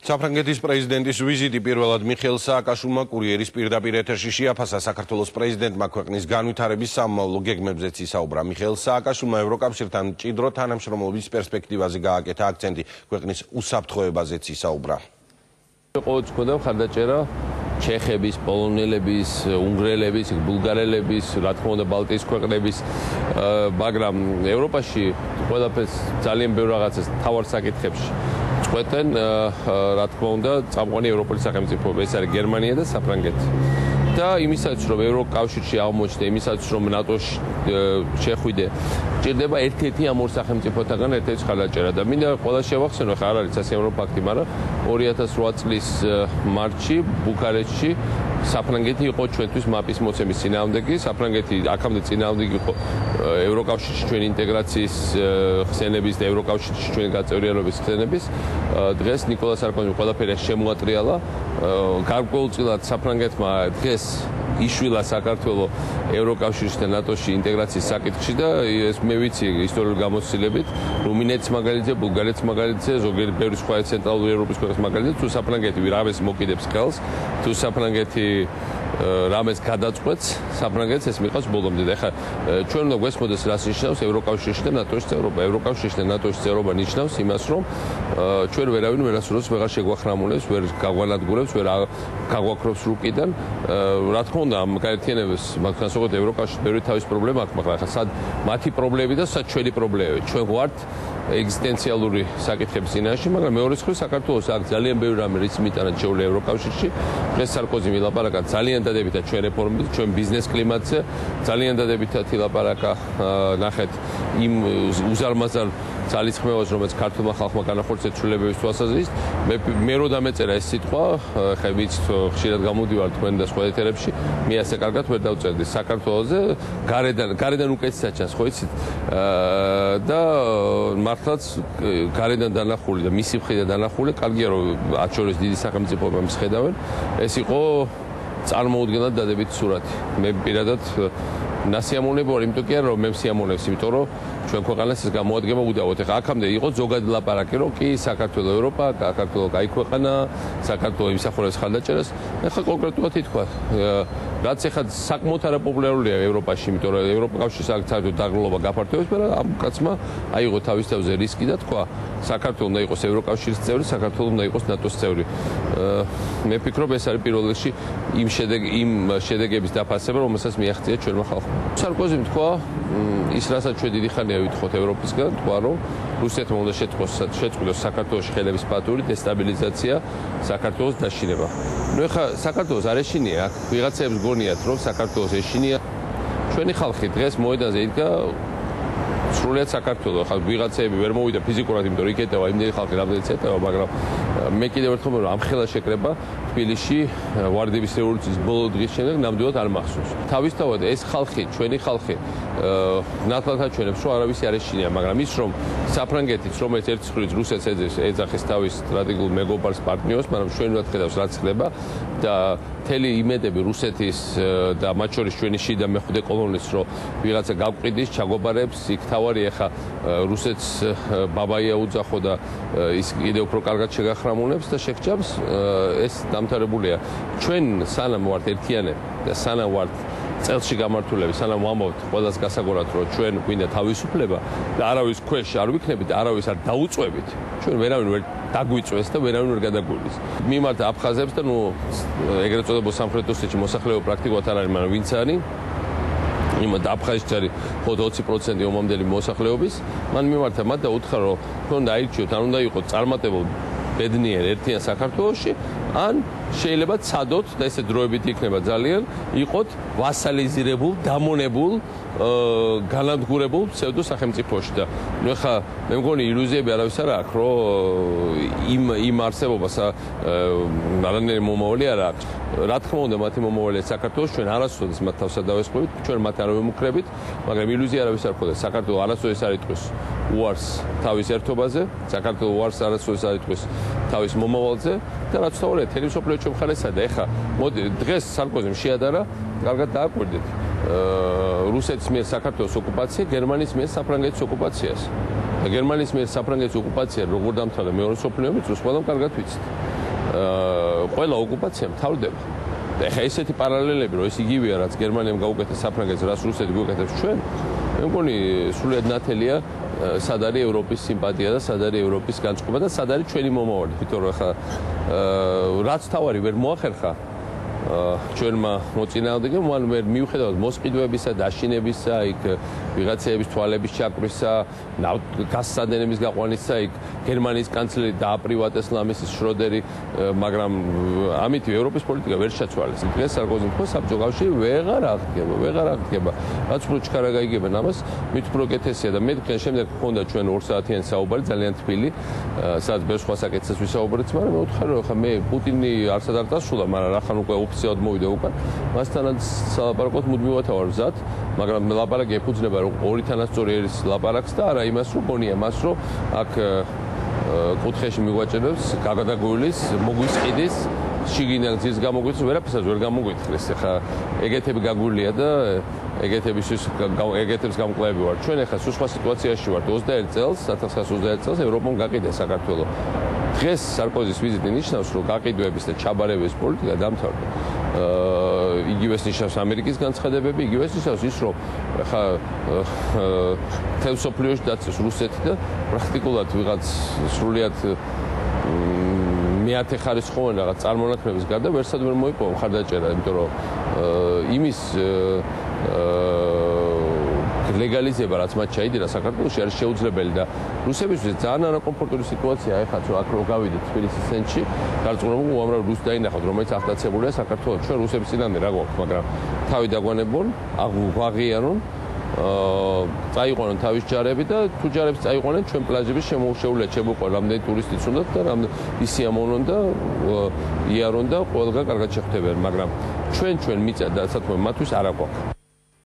საფრანგეთის პრეზიდენტის ვიზიტი პირველად მიხეილ სააკაშვილმა კურიერის პირდაპირ ეთერში შეაფასა საქართველოს პრეზიდენტმა ქვეყნის განვითარების სამმავლო გეგმებზეც ისაუბრა. მიხეილ სააკაშვილმა ევროკავშირთან მჭიდრო თანამშრომლობის პერსპექტივაზე გააკეთა აქცენტი, ქვეყნის უსაფრთხოებაზეც ისაუბრა. ყოველთვის ხდება ხარდაჭერა ჩეხების, პოლონელების, უნგრელების, ბულგარელების, რა თქმა უნდა ბალტიის ქვეყნების, მაგრამ ევროპაში ყველაფერს ძალიან ბევრ რაღაცას თავარ საკითხებში წყვეტენ, რა თქმა უნდა, წამყვანი ევროპული სახელმწიფოები, ეს არის გერმანია და საფრანგეთი. და იმისაც რომ ევროკავშირში აღმოჩნდა, იმისაც რომ ნატოში შეხვიდე, ჭირდება ერთ-ერთი ამ ორ სახელმწიფოთაგან ერთ-ერთი ხარდაჭერა და მინდა ყველა შევახსენო, ხა არ არის სასიამოვნო ფაქტი, მაგრამ 2008 წლის მარტში ბუქარესტში საფრანგეთი იყო ჩვენთვის მაპის მოცემის წინააღმდეგი. საფრანგეთი აქამდე წინააღმდეგი იყო ევროკავშირში ჩვენი ინტეგრაციის ხსენების და ევროკავშირში ჩვენი გაწევრიანების ხსენების. დღეს ნიკოლა სარკოზიმ ყველაფერი შემოატრიალა. გარკვეულწილად საფრანგეთმა დღეს იშვილა საქართველოს ევროკავშირში და ნატოში ინტეგრაციის საკითხში და ეს მე ვიცი ისტორიული გამოცდილებით, რუმინეთის მაგალითზე, ბულგარეთის მაგალითზე, ზოგიერთი ბევრი სხვა ცენტრალური ევროპის ქვეყნის მაგალითზე, თუ საფრანგეთი რამეს მოკიდებს ხელს, თუ საფრანგეთი რამეს გადაწყვეტს, საფრანგეთს ეს მიყავს ბოლომდე. და ეხლა ჩვენ უნდა გვესმოდეს რას ნიშნავს ევროკავშირში და ნატოში წევრობა. ევროკავშირში და ნატოში წევრობა ნიშნავს იმას, რომ ჩვენ ვერავინ ვერასდროს ვეღარ შეგვახრამულებს, ვერ გაგვანადგურებს, ვერ გაგვაქრობს რუკიდან. რა თქმა უნდა, ამ გაერთიანებას მაგას უყურეთ ევროკავშირში ბევრი თავის პრობლემა აქვს, მაგრამ ახლა სად მათი პრობლემები და სად ჩვენი პრობლემები. ჩვენ ვართ ეგზისტენციალური საკითხების წინაშე, მაგრამ მეორე მხრივ საქართველოს აქ ძალიან ბევრი რამე რის მიტანად შეუძლია ევროკავშირში. დღეს სარკოზიმ ილაპარაკა ძალიან დადებითად ჩვენ რეფორმებზე, ჩვენ ბიზნეს კლიმატზე, ძალიან დადებითად ილაპარაკა ნახეთ იმ უზარმაზარ ძალისხმევას, რომელიც ქართულმა ხალხმა განახორციელეს ცვლილებების თვალსაზრისით. მე რო დამეწერა ეს სიტყვა, ხა ვიცით ხშირად გამოდივარ თქვენ და სხვა ეთერებში, მე ასე კარგად ვერ დავწერდი საქართველოზე, გარედან უკეთესად ჩანს, ხო იცით? და მართლაც გარედან დანახული და მისი მხრიდან დანახული, კარგია რომ მათ შორის დიდი სახელმწიფოები ამის ხედავენ, ეს იყო წარმოუდგენლად დადებითი სურათი. მე პირადად ნასიამოვნები ვარ, იმიტომ კი არა რომ მე სიამოვნებს, იმიტომ რომ ჩვენ ქვეყანას ეს გამოადგება უდავოდ. ეხლა აქამდე იყო ზოგადი ლაპარაკი, რომ კი საქართველოს ევროპა, საქართველოს კაი ქვეყანა, საქართველოს იმსახურებს ხარდაჭერას. ეხლა კონკრეტულად ითქვა, რაც ეხლა საკმაოდ არაპოპულარულია ევროპაში, იმიტომ რომ ევროკავშირის საერთო დაღლილობა გაფართოებს, მაგრამ ამ კაცმა აიღო თავის თავზე რისკი და თქვა, საქართველოს უნდა იყოს ევროკავშირის წევრი, საქართველოს უნდა იყოს ნატოს წევრი. მე ვფიქრობ, ეს არის პირველ რიგში იმ შედეგების დაფასება, რომელსაც მიაღწია ჩვენმა ხალხმა. სარკოზიმ თქვა, ის რასაც ჩვენ დიდი ხანია ვითხოვთ ევროპისგან, თქვა რომ რუსეთმა უნდა შეწყვიტოს საქართველოს ხელების პატური დესტაბილიზაცია, საქართველოს დაშინება. ნუ ეხლა საქართველოს არ ეშინია, ვიღაცებს გონიათ რომ საქართველოს ეშინია. ჩვენი ხალხი დღეს მოედანზე იდგა სრულიად საქართველოს. ხალხი ვიღაცები ვერ მოვიდა ფიზიკურად, იმიტომ რომ იქ ეტევა იმდენი ხალხი, რამდენიც ეტევა, მაგრამ მე კიდევ ერთხელ ვამბობ, ამ ხელა შეკრება თბილისში ვარდების რევოლუციის ბოლო დღის შემდეგ ნამდვილად არ მახსოვს. თავისთავად ეს ხალხი, ჩვენი ხალხი ნათლად აჩვენებს, რომ არავის არ ეშინია, მაგრამ ის რომ საფრანგეთიც, რომელიც ერთ მხრივ რუსეთს ეძახის თავის სტრატეგიულ მეგობარს, პარტნიორს, მაგრამ ჩვენურად ხედავს რაც ხდება და მთელი იმედები რუსეთის და მათ შორის ჩვენი შიდა მეხუთე კოლონის, რომ ვიღაცა გავყიდის, ჩაგობარებს, იქ თავარი ახლა რუსეთს ბაბაია უძახო და ის კიდევ უფრო კარგად შეგახრამულებს და შეგჭამს, ეს დამთავრებულია. ჩვენ სანამ ვართ ერთიანები და სანამ ვართ წელში გამართულები, სანამ ვამბობთ ყველას გასაგონად, რომ ჩვენ გვინდა თავისუფლება და არავის ქვეშ არ ვიქნებით, არავის არ დაუწვევით, ჩვენ ვერავინ ვერ დაგვიწვეს და ვერავინ ვერ გადაგვირდის. მიმართ აფხაზებს და ნუ ეგრეთ წოდებულ სამხრეთ ოსეთში მოსახლეობა პრაქტიკულად არ არის, მაგრამ ვინც არის იმათ აფხაზეთში არის მხოლოდ 20% ომამდელი მოსახლეობის, მან მიმართა მათ და უთხრა, რომ თქვენ დაირჩიოთ, ან უნდა იყოს წარმატებულ ბედნიერ ერთიან საქართველოში, ან შეიძლება ცადოთ და ესე დროებით იქნება ძალიან, იყოთ ვასალიზირებულ, დამონებულ, განადგურებულ ფსევდო სახელმწიფოში და ნუ ხა მე მგონი ილუზიები არავის არ აქვს, რომ იმ არსებობას არანაირი მომავალი არ აქვს. რა თქმა უნდა, მათი მომავალია საქართველოს, ჩვენ არასოდეს მათ თავს დავესწრებით, ჩვენ მათ არ ვემუქრებით, მაგრამ ილუზია არავის არ ქონდეს. საქართველოს არასოდეს არ იტყვის უარს თავის ერთობაზე, საქართველოს უარს არასოდეს არ იტყვის თავის მომავალზე და რაც თავია თელი მსოფლიო ჩვენ მხარესა და ეხა მოდი დღეს სარკოზიმ შეადარა, კარგად დააკვირდით. რუსეთის მიერ საქართველოს ოკუპაცია, გერმანიის მიერ საფრანგეთის ოკუპაციას. და გერმანიის მიერ საფრანგეთის ოკუპაცია როგორ დამთავრდა მეორე მსოფლიო ომის დროს, ყველამ კარგად ვიცით. ყველა ოკუპაცია მთავრდება. ეხლა ესეთი პარალელები, რომ ეს იგივეა, რაც გერმანიამ გაუკეთეს საფრანგეთს, რაც რუსეთი გვეკეთებს ჩვენ, მე მგონი სრულიად ნათელია სად არის ევროპის სიმპათია და სად არის ევროპის განწყობა და სად არის ჩვენი მომავალი. იმიტომ რომ ეხლა რაც თავარი ვერ მოახერხა ჩვენმა მოწინააღმდეგემ, მან ვერ მიუხედავად მოსყიდვებისა, დაშინებისა, იქ ვიღაცების თვალების ჩაკვრისა, გასსადენების გაყვანისა, იქ გერმანიის კანცლერი დააპრივატეს ლამესის შროდერი, მაგრამ ამით ევროპის პოლიტიკა ვერ შეცვალეს. დღეს სარკოზიმ ხო საბჭო კავშირი ვეღარ აღდგება. რაც უფრო ჩქარა გაიგებენ ამას, მით უფრო კეთესია და მე დღეს შემდეგ გქონდა ჩვენ 2 საათიანი საუბარი, ძალიან თბილი, სადაც ბევრ სხვა საკითხს ვისაუბრეთ, მაგრამ მე ვთხარ რომ ხა მე პუტინი არსად არ დასულა, მაგრამ რახან უკვე ოფიციალურად მოვიდა უკან, მასთანაც სალაპარაკოთ მუდმივად ვარ მზად, მაგრამ ლაპარაკი ეფუძნება რომ ორი თანასწორი ერის ლაპარაკს და არა იმას რომ გონია მას რომ აქ კუთხეში მიგვაჭერებს გაგადაგულის, მოგვისყიდის, შიგნიდან ძირს გამოგვიწევს, ვერაფერსაც ვერ გამოგვითხრის. ეხა ეგეთები გაგულია და ეგეთებს გამკლავები ვარ. ჩვენ ეხა სხვა სიტუაციაში ვართ 21 წელს, 1921 წელს ევროპამ გაყიდა საქართველოს. დღეს სარკოზის ვიზიტი ნიშნავს, რომ გაყიდვების და ჩაბარების პოლიტიკა დამთავრდა. იგივეს ნიშნავს ამერიკის განცხადებები, იგივეს ნიშნავს ის, რომ ხა თელსოფლიოში დაწეს რუსეთი და პრაქტიკულად ვიღაც სრულიად მეათე ხარისხოვანი რაღაც წარმონაქმნების გარდა ვერსად ვერ მოიპოვა მხარდაჭერა, იმიტომ რომ იმის ლეგალიზება, რაც მათ ჩაიდირა საქართველოში, არის შეუძლებელი და რუსებისთვის ძალიან არაკომფორტული სიტუაცია ეხლა რომ აქ რო გავიდეთ თბილისის ცენტრში, გარწმუნებული უამრავ რუსს დაინახავთ, რომელიც აღტაცებულია საქართველოს. ჩვენ რუსების წინამდე რა გვაქვს, მაგრამ თავი დაგვანებონ, აღვაღიანონ, წაიყვანონ თავის ჯარები და თუ ჯარებს წაიყვანენ, ჩვენ პლაჟების შემოუშეულიათ შემოყვან რამდენი ტურისტიც უნდათ და ისიამოვნონ და იარონ და ყველგან კარგად შეხვდებიან, მაგრამ ჩვენ მიწა და სათქმე მათთვის არ აქვს.